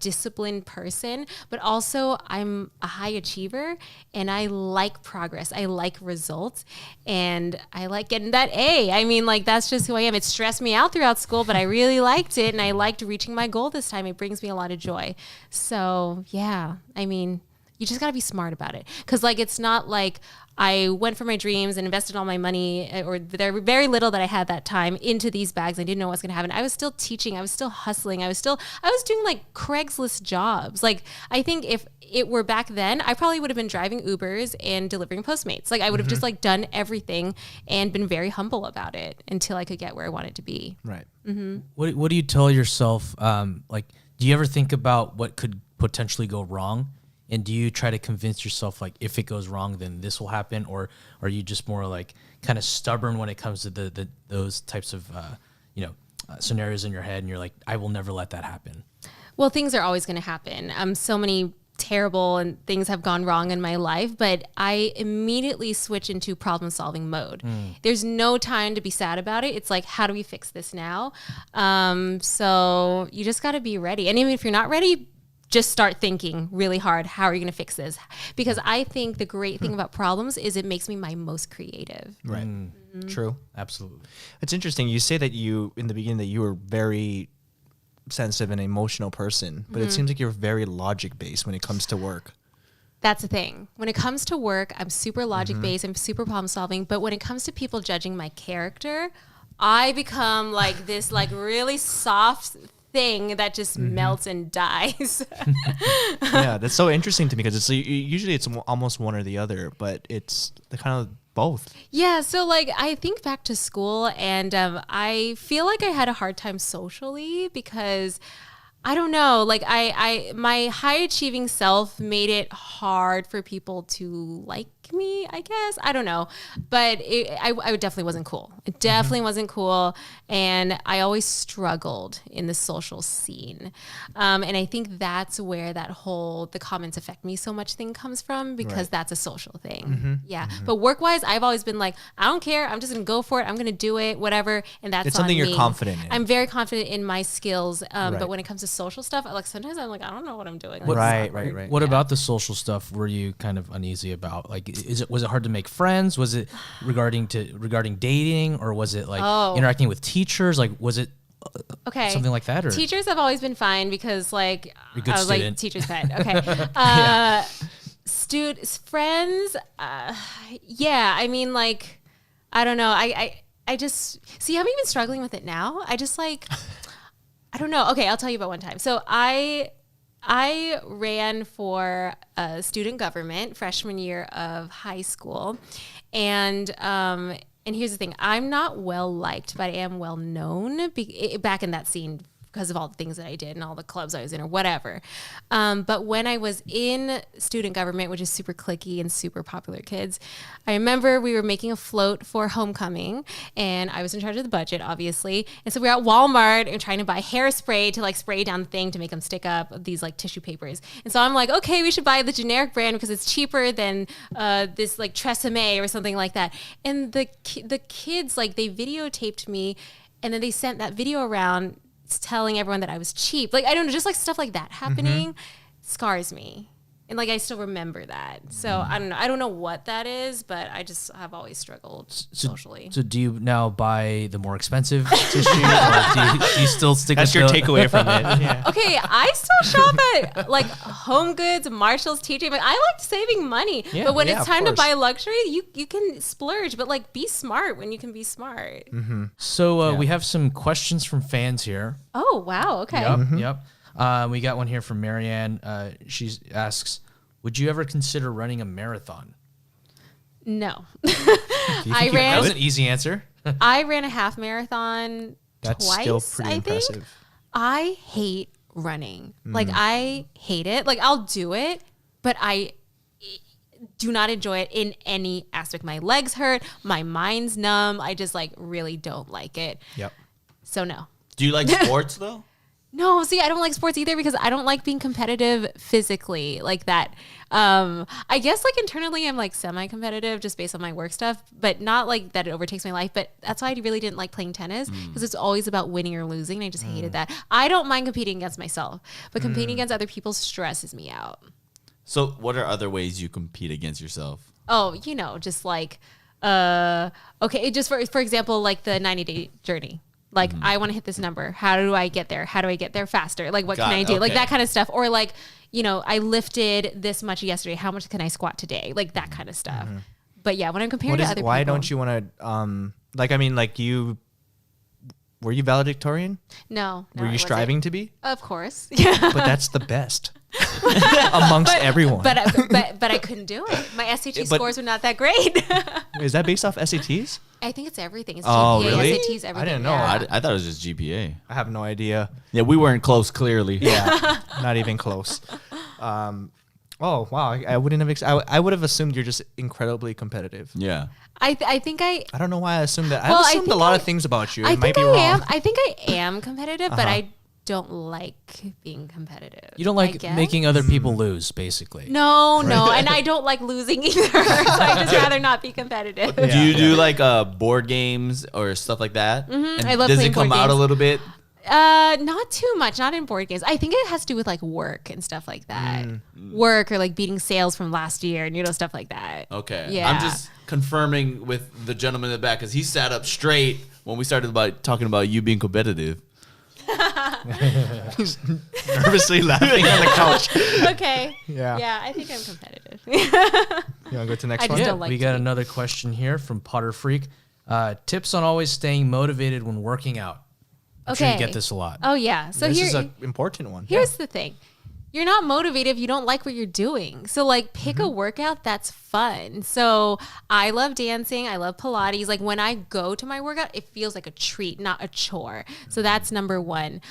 disciplined person, but also I'm a high achiever and I like progress. I like results. And I like getting that A. I mean, like, that's just who I am. It stressed me out throughout school, but I really liked it. And I liked reaching my goal this time. It brings me a lot of joy. So, yeah, I mean, you just got to be smart about it. Because, like, it's not like I went for my dreams and invested all my money or there were very little that I had that time into these bags. I didn't know what's going to happen. I was still teaching. I was still hustling. I was doing like Craigslist jobs. Like, I think if it were back then, I probably would have been driving Ubers and delivering Postmates. Like I would have just like done everything and been very humble about it until I could get where I wanted to be. Right. What do you tell yourself? Like, do you ever think about what could potentially go wrong? And do you try to convince yourself, like, if it goes wrong, then this will happen? Or are you just more like kind of stubborn when it comes to those types of, scenarios in your head and you're like, I will never let that happen? Well, things are always going to happen. So many terrible and things have gone wrong in my life, but I immediately switch into problem solving mode. There's no time to be sad about it. It's like, how do we fix this now? So you just got to be ready. And even if you're not ready, just start thinking really hard. How are you going to fix this? Because I think the great thing about problems is it makes me my most creative. Right. True. Absolutely. It's interesting. You say that in the beginning, that you were very sensitive and emotional person, but it seems like you're very logic based when it comes to work. That's the thing. When it comes to work, I'm super logic based. I'm super problem solving. But when it comes to people judging my character, I become like this like really soft thing that just melts and dies. Yeah, that's so interesting to me because usually it's almost one or the other, but it's the kind of both. Yeah, so like I think back to school and I feel like I had a hard time socially because I don't know, like I my high achieving self made it hard for people to like me, I guess. I don't know. But I definitely wasn't cool. It definitely wasn't cool. And I always struggled in the social scene. And I think that's where that whole, the comments affect me so much thing comes from because that's a social thing. Yeah. But work-wise, I've always been like, I don't care. I'm just going to go for it. I'm going to do it, whatever. And that's it's something on you're confident in. I'm very confident in my skills. But when it comes to social stuff, like sometimes I'm like, I don't know what I'm doing. Like, Right. What about the social stuff were you kind of uneasy about? Like, was it hard to make friends? Was it regarding dating, or was it like interacting with teachers? Like, was it something like that? Or teachers have always been fine because like You're a good I was student. like teacher's pet. Okay. Students, friends. Yeah. I mean, like, I don't know. I just see. I'm even struggling with it now. I just like. I don't know. Okay, I'll tell you about one time. So I ran for student government freshman year of high school, and here's the thing: I'm not well liked, but I am well known back in that scene because of all the things that I did and all the clubs I was in or whatever. But when I was in student government, which is super cliquey and super popular kids, I remember we were making a float for homecoming and I was in charge of the budget, obviously. And so we were at Walmart and trying to buy hairspray to like spray down the thing to make them stick up these like tissue papers. And so I'm like, okay, we should buy the generic brand because it's cheaper than this like Tresemme or something like that. And the kids, like they videotaped me and then they sent that video around telling everyone that I was cheap. Like, I don't know, just like stuff like that happening scars me. And like, I still remember that. So I don't know. I don't know what that is, but I just have always struggled socially. So do you now buy the more expensive tissue? Or do you still stick That's with your the takeaway from it. Yeah. Okay, I still shop at like Home Goods, Marshalls, TJ. But I like saving money. Yeah, but when yeah, it's of time to course. buy luxury, you can splurge. But like, be smart when you can be smart. So we have some questions from fans here. Oh wow. Okay. Yep. We got one here from Marianne. She asks, would you ever consider running a marathon? No. I That was an easy answer. I ran a half marathon That's twice, still pretty I impressive. think. I hate running. Like, I hate it. Like, I'll do it, but I do not enjoy it in any aspect. My legs hurt. My mind's numb. I just, like, really don't like it. Yep. So, no. Do you like sports though? No, see, I don't like sports either because I don't like being competitive physically like that. I guess like internally I'm like semi-competitive just based on my work stuff, but not like that it overtakes my life. But that's why I really didn't like playing tennis because it's always about winning or losing. And I just hated that. I don't mind competing against myself, but competing against other people stresses me out. So what are other ways you compete against yourself? Oh, just like, okay, just for example, like the 90-day journey. Like, I want to hit this number. How do I get there? How do I get there faster? Like, what can I do? Like, that kind of stuff. Or like, I lifted this much yesterday. How much can I squat today? Like, that kind of stuff. But yeah, when I'm comparing to other people. Why don't you want to, were you valedictorian? No. Were you striving to be? Of course. But that's the best amongst everyone. But I couldn't do it. My SAT scores were not that great. Is that based off SATs? I think it's everything. It's Oh, GPA, really? SATs, everything. I didn't know. Yeah. I thought it was just GPA. I have no idea. Yeah, we weren't close, clearly. Yeah, not even close. Oh wow, I wouldn't have. I would have assumed you're just incredibly competitive. Yeah. I think I I don't know why I assumed that. Well, I I assumed a think lot I- of things about you. I It might think be I wrong. am. I think I am competitive, but I don't like being competitive. You don't I like guess. making other people lose, basically. No, and I don't like losing either. So I just rather not be competitive. Yeah. Do you do like board games or stuff like that? And I love does playing it come board out a games. little bit? Not too much, not in board games. I think it has to do with like work and stuff like that. Work or like beating sales from last year and stuff like that. Okay. Yeah. I'm just confirming with the gentleman in the back because he sat up straight when we started talking about you being competitive. He's nervously laughing on the couch. Okay. Yeah. Yeah, I think I'm competitive. You want to go to the next I one? just don't like we to got be. another question here from Potter Freak. Tips on always staying motivated when working out. I'm sure you get this a lot. Oh yeah. So This here, is an important one. here's the thing. You're not motivated if you don't like what you're doing. So like pick a workout that's fun. So I love dancing. I love Pilates. Like when I go to my workout, it feels like a treat, not a chore. So that's number one.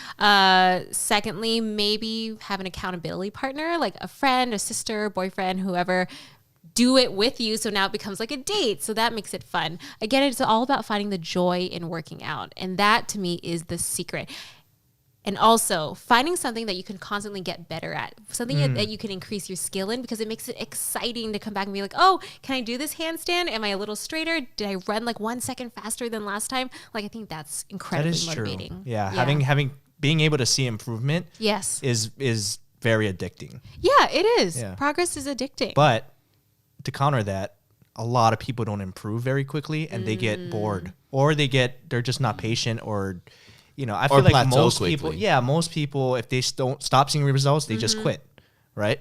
Secondly, maybe have an accountability partner, like a friend, a sister, boyfriend, whoever. Do it with you. So now it becomes like a date. So that makes it fun. Again, it's all about finding the joy in working out. And that to me is the secret. And also finding something that you can constantly get better at, something that you can increase your skill in because it makes it exciting to come back and be like, oh, can I do this handstand? Am I a little straighter? Did I run like 1 second faster than last time? Like, I think that's That incredibly is true. motivating. Yeah, being able to see improvement Yes. is very addicting. Yeah, it is. Yeah. Progress is addicting. But to counter that, a lot of people don't improve very quickly and they get bored or they're just not patient or I feel like plateau most quickly. most people if they don't stop seeing results, they just quit, right?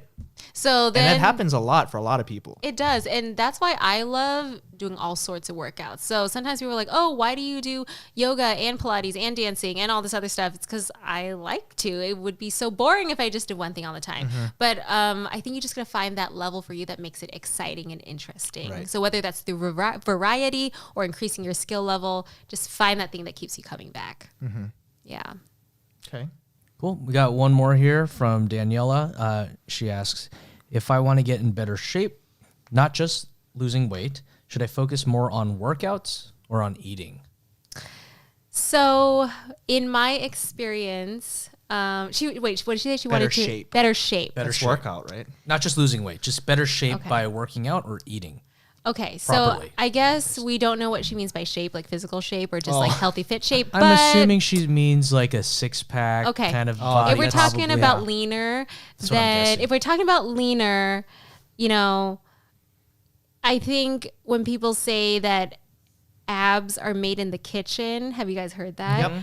so then And that happens a lot for a lot of people. It does. And that's why I love doing all sorts of workouts. So sometimes people are like, oh, why do you do yoga and Pilates and dancing and all this other stuff? It's because I like to. It would be so boring if I just did one thing all the time. But I think you just got to find that level for you that makes it exciting and interesting. Right. So whether that's through variety or increasing your skill level, just find that thing that keeps you coming back. Yeah. Okay. Cool. We got one more here from Daniela. She asks, if I want to get in better shape, not just losing weight, should I focus more on workouts or on eating? So in my experience, what did she say? She wanted to shape. better shape. Better That's shape. workout, right? Not just losing weight, just better shape Okay. by working out or eating. Okay, so Properly. I guess we don't know what she means by shape, like physical shape or just like healthy fit shape. I'm but assuming she means like a six-pack okay, kind of body. if we're talking probably. about leaner, That's what I'm then guessing. if we're talking about leaner, I think when people say that abs are made in the kitchen, have you guys heard that? Yep.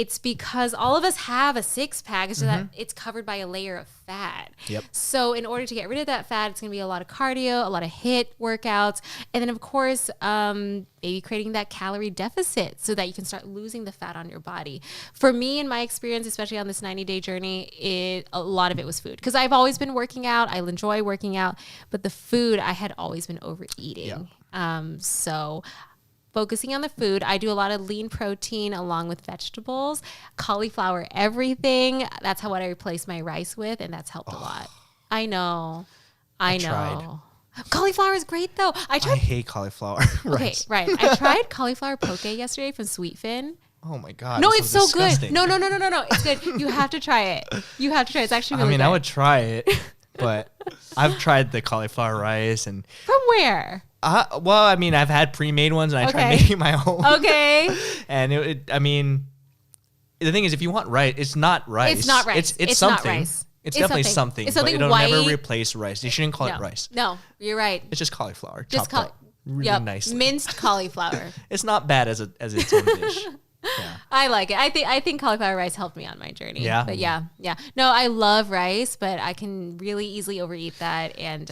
it's because all of us have a six pack, so that it's covered by a layer of fat. Yep. So in order to get rid of that fat, it's going to be a lot of cardio, a lot of HIIT workouts, and then of course, maybe creating that calorie deficit so that you can start losing the fat on your body. For me, in my experience, especially on this 90-day journey, a lot of it was food, because I've always been working out. I enjoy working out, but the food I had always been overeating. So focusing on the food, I do a lot of lean protein along with vegetables, cauliflower, everything. That's what I replace my rice with, and that's helped a lot. I know. tried. Cauliflower is great though. I tried. I hate cauliflower. Okay, right. I tried cauliflower poke yesterday from Sweetfin. Oh my god. No, that it's so sounds disgusting. good. No. It's good. You have to try it. You have to try it. It's actually really good. I would try it, but I've tried the cauliflower rice and. From where? Well, I mean, I've had pre-made ones, and I tried making my own. Okay. And I mean, the thing is, if you want rice, it's not rice. It's not rice. It's not something. rice. It's definitely something. It's something but it'll white. never replace rice. You shouldn't call it rice. No, you're right. It's just cauliflower. Just chopped up really nicely. Minced cauliflower. It's not bad as its own dish. Yeah. I like it. I think cauliflower rice helped me on my journey. Yeah. But yeah. No, I love rice, but I can really easily overeat that, and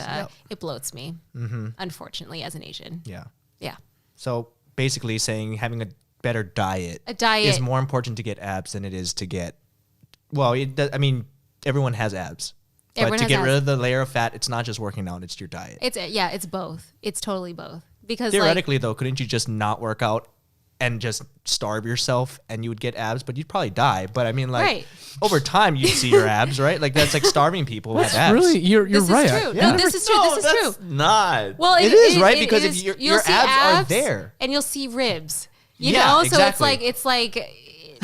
it bloats me. Unfortunately, as an Asian. Yeah. Yeah. So basically, saying having a better diet. A diet is more important to get abs than it is to get. Well, I mean, everyone has abs. But to get rid of the layer of fat, it's not just working out; it's your diet. It's both. It's totally both. Because theoretically, though, couldn't you just not work out and just starve yourself, and you would get abs, but you'd probably die. But I mean, over time, you'd see your abs, right? Like that's like starving people who have abs. Really, you're this right. Is true. No, this is true. This is true. Not. Well, it is right it because is, if your abs are there, and you'll see ribs. You Yeah, know, exactly. so it's like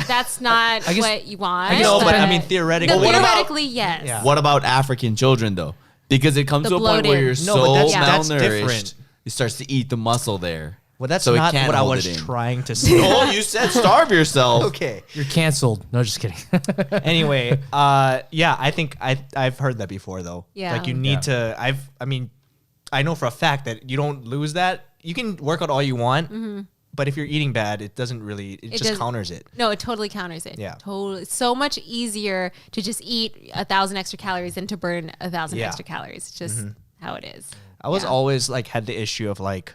that's not what you want. No, but I mean theoretically. No, theoretically, yes. Yeah. What about African children though? Because it comes The to a point where bloated. you're No, but so that's malnourished, different. it starts to eat the muscle there. Well, that's so it not can't what I hold was it in. trying to say. Oh, you said starve yourself. Okay. You're canceled. No, just kidding. Anyway, yeah, I think I've heard that before though. Yeah. Like you need to. I mean, I know for a fact that you don't lose that. You can work out all you want, but if you're eating bad, it doesn't really. It just counters it. No, it totally counters it. Yeah. Totally. It's so much easier to just eat 1,000 extra calories than to burn 1,000 Yeah. extra calories. It's just how it is. I was always like had the issue of like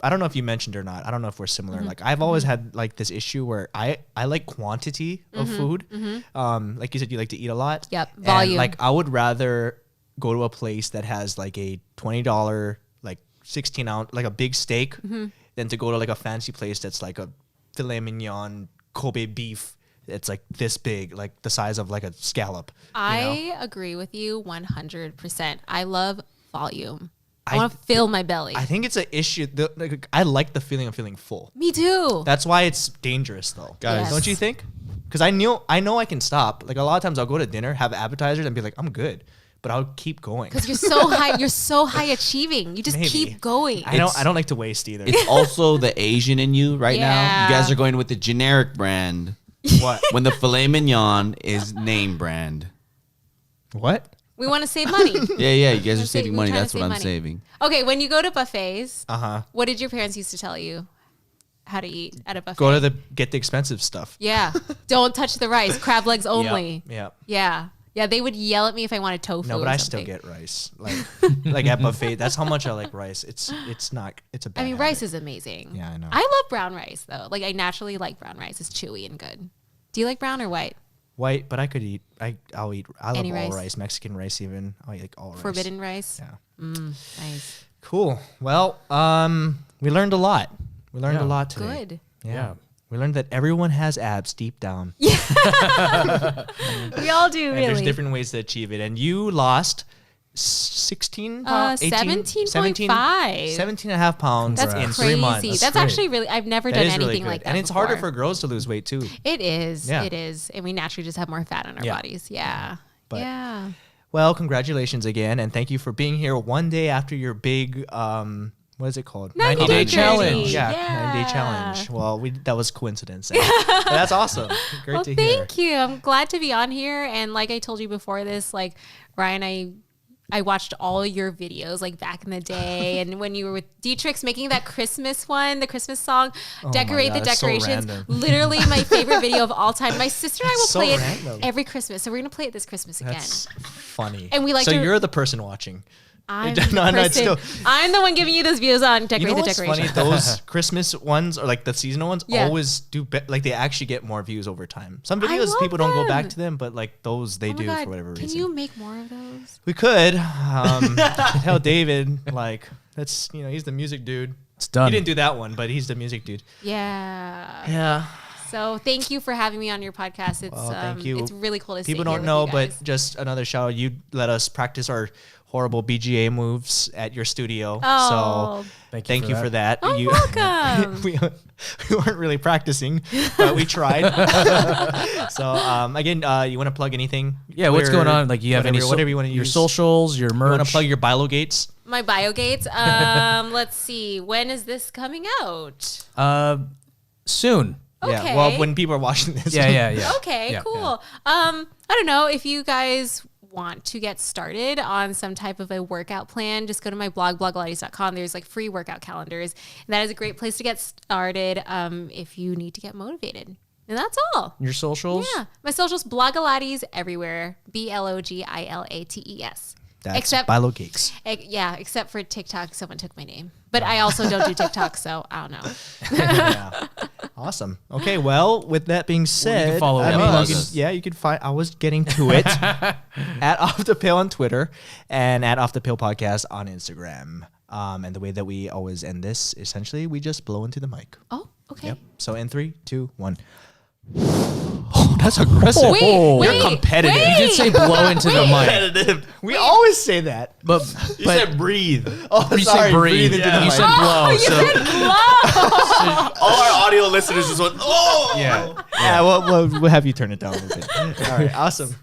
I don't know if you mentioned or not. I don't know if we're similar. Like I've always had like this issue where I like quantity of food. Like you said, you like to eat a lot. Yep. And, Volume. like I would rather go to a place that has like a $20 like 16 ounce like a big steak than to go to like a fancy place that's like a filet mignon Kobe beef. It's like this big, like the size of like a scallop. I agree with you 100%. I love volume. I want to fill my belly. I think it's an issue. I like the feeling of feeling full. Me too. That's why it's dangerous, though, Guys. Don't you think? Because I know I can stop. Like a lot of times, I'll go to dinner, have appetizers, and be like, I'm good, but I'll keep going. Because you're so high. You're so high achieving. You just Maybe. keep going. I don't like to waste either. It's also the Asian in you right now. Yeah. You guys are going with the generic brand. What? When the filet mignon is name brand. What? We want to save money. Yeah, you guys are We're saving we're money. trying to That's what save I'm money. saving. Okay, when you go to buffets, Uh-huh. what did your parents used to tell you how to eat at a buffet? Go to get the expensive stuff. Yeah. Don't touch the rice. Crab legs only. Yep. Yeah. Yeah, they would yell at me if I wanted tofu. No, but or I something. still get rice. Like at buffet. That's how much I like rice. It's a bad I mean, habit. rice is amazing. Yeah, I know. I love brown rice though. Like I naturally like brown rice. It's chewy and good. Do you like brown or white? White, but I could eat. I'll eat. I love Any all rice? rice. Mexican rice even. I like all rice. Forbidden rice. Yeah. Nice. Cool. Well, we learned a lot. We learned a lot today. Good. Yeah. We learned that everyone has abs deep down. We all do And really. there's different ways to achieve it. And you lost 16 pounds? 17.5. 17 and a half pounds That's in crazy. 3 months. That's actually really. I've never That done is really anything good. like that. And it's harder before. for girls to lose weight too. It is. Yeah. It is. And we naturally just have more fat on our Yeah. bodies. Yeah. But- yeah. Well, congratulations again. And thank you for being here one day after your big, what is it called? 90-day challenge. Yeah, Yeah. 90-day challenge. Well, that was coincidence. But that's awesome. Great Well, to hear. thank you. I'm glad to be on here. And like I told you before this, like Ryan, I watched all your videos like back in the day, and when you were with Dietrich's making that Christmas one, the Christmas song, decorate the God, it's so decorations. random. Literally my favorite video of all time. My sister and I will So play random. it every Christmas, so we're gonna play it this Christmas again. That's funny. And we like so to- you're the person watching. I'm No, the no, it's person- still- I'm the one giving you those views on You decorate know the what's decorations. funny? Those Christmas ones or like the seasonal ones Yeah. always do like they actually get more views over time. Some I videos love people don't go back them. to them, but like those they Oh my do God, for whatever can reason. you make more of those? We could tell David like that's he's the music dude. It's done. He didn't do that one, but he's the music dude. Yeah. Yeah. So thank you for having me on your podcast. It's Thank you. It's really cool to see. People don't know, but just another shout out. You let us practice our horrible BGA moves at your studio. Oh. So Thank you for that. Oh, You- welcome. we weren't really practicing, but we tried. So again, you want to plug anything? Yeah, what's Twitter, going on? Like, you have any whatever you want to your use. socials, your merch? You want to plug your BioGates? My BioGates. Let's see. When is this coming out? Soon. Okay. Yeah. Well, when people are watching this. Yeah. Okay, Yeah. cool. I don't know if you guys want to get started on some type of a workout plan, just go to my blog, blogalates.com. There's like free workout calendars. And that is a great place to get started if you need to get motivated. And that's all. Your socials? Yeah. My socials, blogalates everywhere. BLOGILATES. That's Except BioGates. Yeah, except for TikTok, someone took my name. But I also don't do TikTok, so I don't know. Yeah. Awesome. Okay. Well, with that being said, follow us. you can find. I was getting to it at Off the Pill on Twitter and at Off the Pill Podcast on Instagram. And the way that we always end this, essentially, we just blow into the mic. Oh, okay. Yep. So in 3, 2, 1. Oh, that's aggressive. Wait, You're competitive. wait. You did say blow into the mic. Competitive. We always say that. But You said breathe. Oh, you sorry. said breathe. into the Yeah. mic. You said blow. You so said blow. All our audio listeners just went, oh! yeah. Yeah, we'll have you turn it down a little bit. All right, awesome.